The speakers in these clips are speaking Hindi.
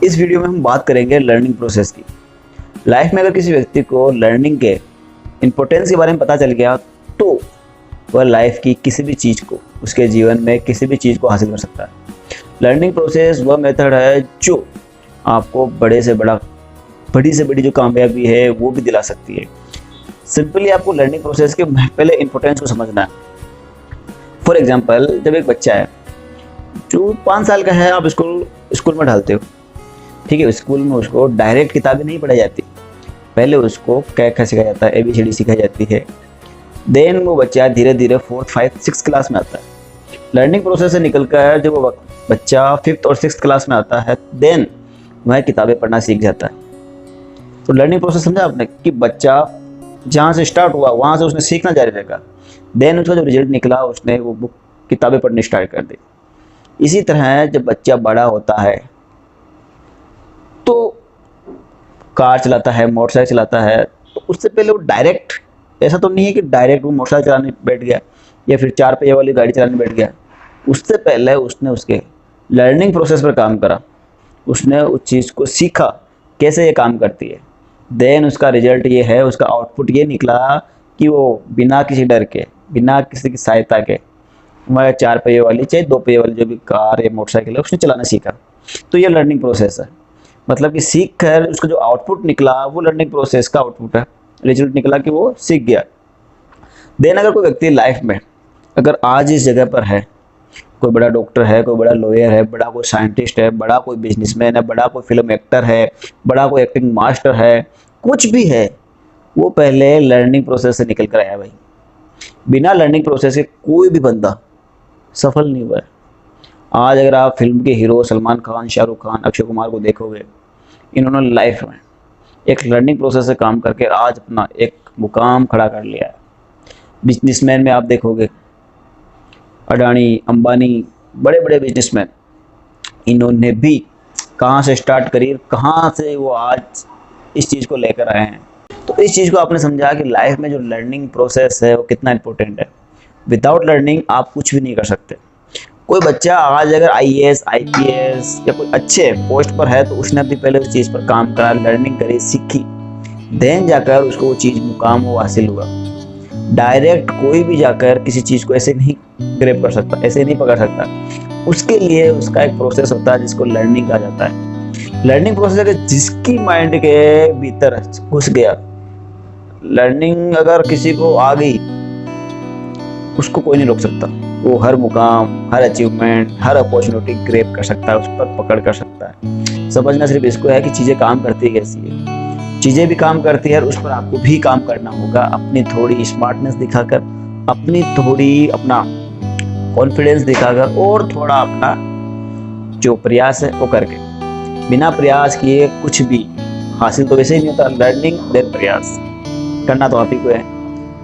इस वीडियो में हम बात करेंगे लर्निंग प्रोसेस की। लाइफ में अगर किसी व्यक्ति को लर्निंग के इम्पोर्टेंस के बारे में पता चल गया तो वह लाइफ की किसी भी चीज़ को, उसके जीवन में किसी भी चीज़ को हासिल कर सकता है। लर्निंग प्रोसेस वह मेथड है जो आपको बड़ी से बड़ी जो कामयाबी है वो भी दिला सकती है। सिंपली आपको लर्निंग प्रोसेस के पहले इम्पोर्टेंस को समझना है। फॉर एग्जाम्पल, जब एक बच्चा है जो 5 साल का है, आप स्कूल में डालते हो, ठीक है। स्कूल में उसको डायरेक्ट किताबें नहीं पढ़ाई जाती, पहले उसको कै खा सिखाया जाता है, ABCD सिखाई जाती है। देन वो बच्चा धीरे धीरे 4th 5th 6th क्लास में आता है। लर्निंग प्रोसेस से निकल कर जब वो बच्चा 5th और 6th क्लास में आता है, देन वह किताबें पढ़ना सीख जाता है। तो लर्निंग प्रोसेस समझा आपने कि बच्चा जहाँ से स्टार्ट हुआ वहाँ से उसने सीखना जारी रखा, देन उसका जो रिजल्ट निकला उसने वो बुक किताबें पढ़नी स्टार्ट कर दी। इसी तरह जब बच्चा बड़ा होता है तो कार चलाता है, मोटरसाइकिल चलाता है, तो उससे पहले वो डायरेक्ट, ऐसा तो नहीं है कि डायरेक्ट वो मोटरसाइकिल चलाने बैठ गया या फिर 4 पहिए वाली गाड़ी चलाने बैठ गया। उससे पहले उसने उसके लर्निंग प्रोसेस पर काम करा, उसने उस चीज़ को सीखा कैसे ये काम करती है। देन उसका रिजल्ट ये है, उसका आउटपुट ये निकला कि वो बिना किसी डर के, बिना किसी की सहायता के, वह 4 पहिए वाली चाहे 2 पहिए वाली जो भी कार या मोटरसाइकिल है उसने चलाना सीखा। तो ये लर्निंग प्रोसेस है। मतलब कि सीख कर उसका जो आउटपुट निकला वो लर्निंग प्रोसेस का आउटपुट है। रिजल्ट निकला कि वो सीख गया। देन अगर कोई व्यक्ति लाइफ में अगर आज इस जगह पर है, कोई बड़ा डॉक्टर है, कोई बड़ा लॉयर है, बड़ा कोई साइंटिस्ट है, बड़ा कोई बिजनेसमैन है, बड़ा कोई फिल्म एक्टर है, बड़ा कोई एक्टिंग मास्टर है, कुछ भी है, वो पहले लर्निंग प्रोसेस से निकल कर आया भाई। बिना लर्निंग प्रोसेस के कोई भी बंदा सफल नहीं हुआ है। आज अगर आप फिल्म के हीरो सलमान खान, शाहरुख खान, अक्षय कुमार को देखोगे, इन्होंने लाइफ में एक लर्निंग प्रोसेस से काम करके आज अपना एक मुकाम खड़ा कर लिया है। बिजनेसमैन में आप देखोगे अडानी, अंबानी, बड़े बड़े बिजनेसमैन, इन्होंने भी कहाँ से स्टार्ट करी, कहाँ से वो आज इस चीज़ को लेकर आए हैं। तो इस चीज़ को आपने समझा कि लाइफ में जो लर्निंग प्रोसेस है वो कितना इंपॉर्टेंट है। विदाउट लर्निंग आप कुछ भी नहीं कर सकते। कोई बच्चा आज अगर IAS, IPS या कोई अच्छे पोस्ट पर है तो उसने भी पहले उस चीज़ पर काम करा, लर्निंग करी, सीखी, देन जाकर उसको वो चीज़ मुकाम वो हासिल हुआ। डायरेक्ट कोई भी जाकर किसी चीज़ को ऐसे नहीं ग्रैब कर सकता, ऐसे नहीं पकड़ सकता। उसके लिए उसका एक प्रोसेस होता है जिसको लर्निंग कहा जाता है। लर्निंग प्रोसेस अगर जिसकी माइंड के भीतर घुस गया, लर्निंग अगर किसी को आ गई, उसको कोई नहीं रोक सकता। वो हर मुकाम, हर अचीवमेंट, हर अपॉर्चुनिटी ग्रैब कर सकता है, उस पर पकड़ कर सकता है। समझना सिर्फ इसको है कि चीज़ें काम करती कैसी है। चीज़ें भी काम करती है और उस पर आपको भी काम करना होगा, अपनी थोड़ी स्मार्टनेस दिखाकर, अपनी थोड़ी अपना कॉन्फिडेंस दिखाकर और थोड़ा अपना जो प्रयास है वो करके। बिना प्रयास किए कुछ भी हासिल तो वैसे ही नहीं होता। लर्निंग देन प्रयास करना तो आप ही को है।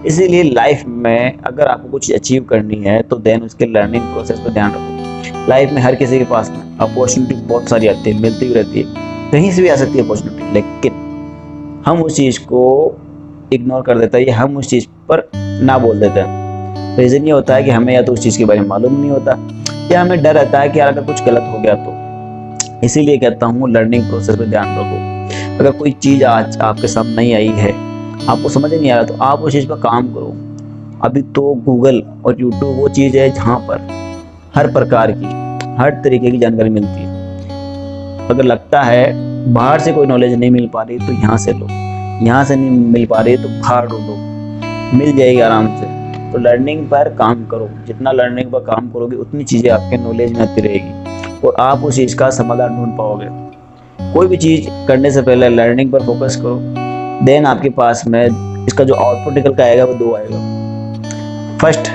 इसीलिए लाइफ में अगर आपको कुछ अचीव करनी है तो देन उसके लर्निंग प्रोसेस पर ध्यान रखो। लाइफ में हर किसी के पास में अपॉर्चुनिटी बहुत सारी आती है, मिलती भी रहती है, कहीं से भी आ सकती है अपॉर्चुनिटी, लेकिन हम उस चीज़ को इग्नोर कर देते हैं या हम उस चीज़ पर ना बोल देते हैं। रीज़न ये होता है कि हमें या तो उस चीज़ के बारे में मालूम नहीं होता या हमें डर रहता है कि यार अगर कुछ गलत हो गया तो। इसीलिए कहता हूँ लर्निंग प्रोसेस पर ध्यान रखो। अगर कोई चीज़ आज आपके सामने नहीं आई है, आपको समझ नहीं आ रहा, तो आप उस चीज़ पर काम करो। अभी तो गूगल और यूट्यूब वो चीज़ है जहाँ पर हर प्रकार की, हर तरीके की जानकारी मिलती है। अगर लगता है बाहर से कोई नॉलेज नहीं मिल पा रही तो यहाँ से लो, यहाँ से नहीं मिल पा रही तो बाहर ढूंढो, मिल जाएगी आराम से। तो लर्निंग पर काम करो, जितना लर्निंग पर काम करोगे उतनी चीज़ें आपके नॉलेज में आती रहेगी और आप उस चीज़ का समाधान ढूंढ पाओगे। कोई भी चीज़ करने से पहले लर्निंग पर फोकस करो, देन आपके पास में इसका जो आउटपुट निकल कर आएगा वो 2 आएगा। फर्स्ट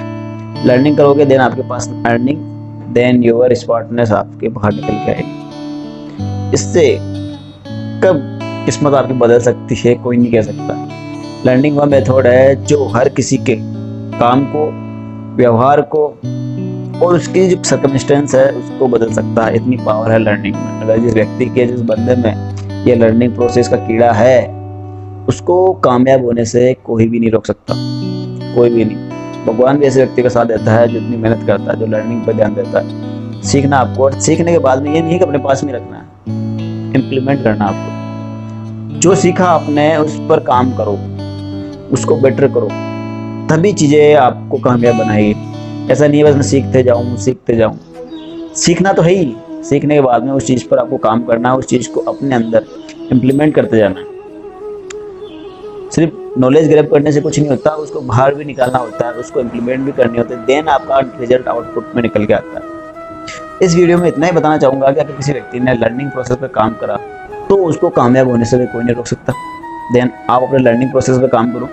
लर्निंग करोगे, देन आपके पास अर्निंग, देन योर स्मार्टनेस आपके बाहर निकल के आएगी। इससे कब किस्मत आपकी बदल सकती है कोई नहीं कह सकता। लर्निंग वह मेथड है जो हर किसी के काम को, व्यवहार को और उसकी जो सर्कमस्टेंस है उसको बदल सकता है। इतनी पावर है लर्निंग में। अगर जिस व्यक्ति के, जिस बंदे में ये लर्निंग प्रोसेस का कीड़ा है, उसको कामयाब होने से कोई भी नहीं रोक सकता, कोई भी नहीं। भगवान भी ऐसे व्यक्ति का साथ देता है जो इतनी मेहनत करता है, जो लर्निंग पर ध्यान देता है। सीखना आपको, और सीखने के बाद में ये नहीं है कि अपने पास में रखना है, इम्प्लीमेंट करना आपको। जो सीखा आपने उस पर काम करो, उसको बेटर करो, तभी चीज़ें आपको कामयाब बनाएगी। ऐसा नहीं है बस मैं सीखते जाऊँ। सीखना तो है ही, सीखने के बाद में उस चीज़ पर आपको काम करना है, उस चीज़ को अपने अंदर इम्प्लीमेंट करते जाना है। सिर्फ नॉलेज ग्रैब करने से कुछ नहीं होता, उसको बाहर भी निकालना होता है, उसको इम्प्लीमेंट भी करनी होती है, देन आपका रिजल्ट आउटपुट में निकल के आता है। इस वीडियो में इतना ही बताना चाहूँगा कि अगर किसी व्यक्ति ने लर्निंग प्रोसेस पर काम करा तो उसको कामयाब होने से भी कोई नहीं रोक सकता। देन आप अपने लर्निंग प्रोसेस पर काम करो,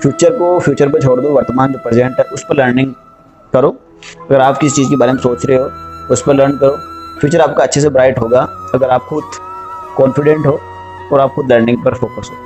फ्यूचर पर छोड़ दो, वर्तमान जो प्रेजेंट है उस पर लर्निंग करो। अगर आप किसी चीज़ के बारे में सोच रहे हो उस पर लर्न करो, फ्यूचर आपका अच्छे से ब्राइट होगा अगर आप खुद कॉन्फिडेंट हो और आप खुद लर्निंग पर फोकस हो।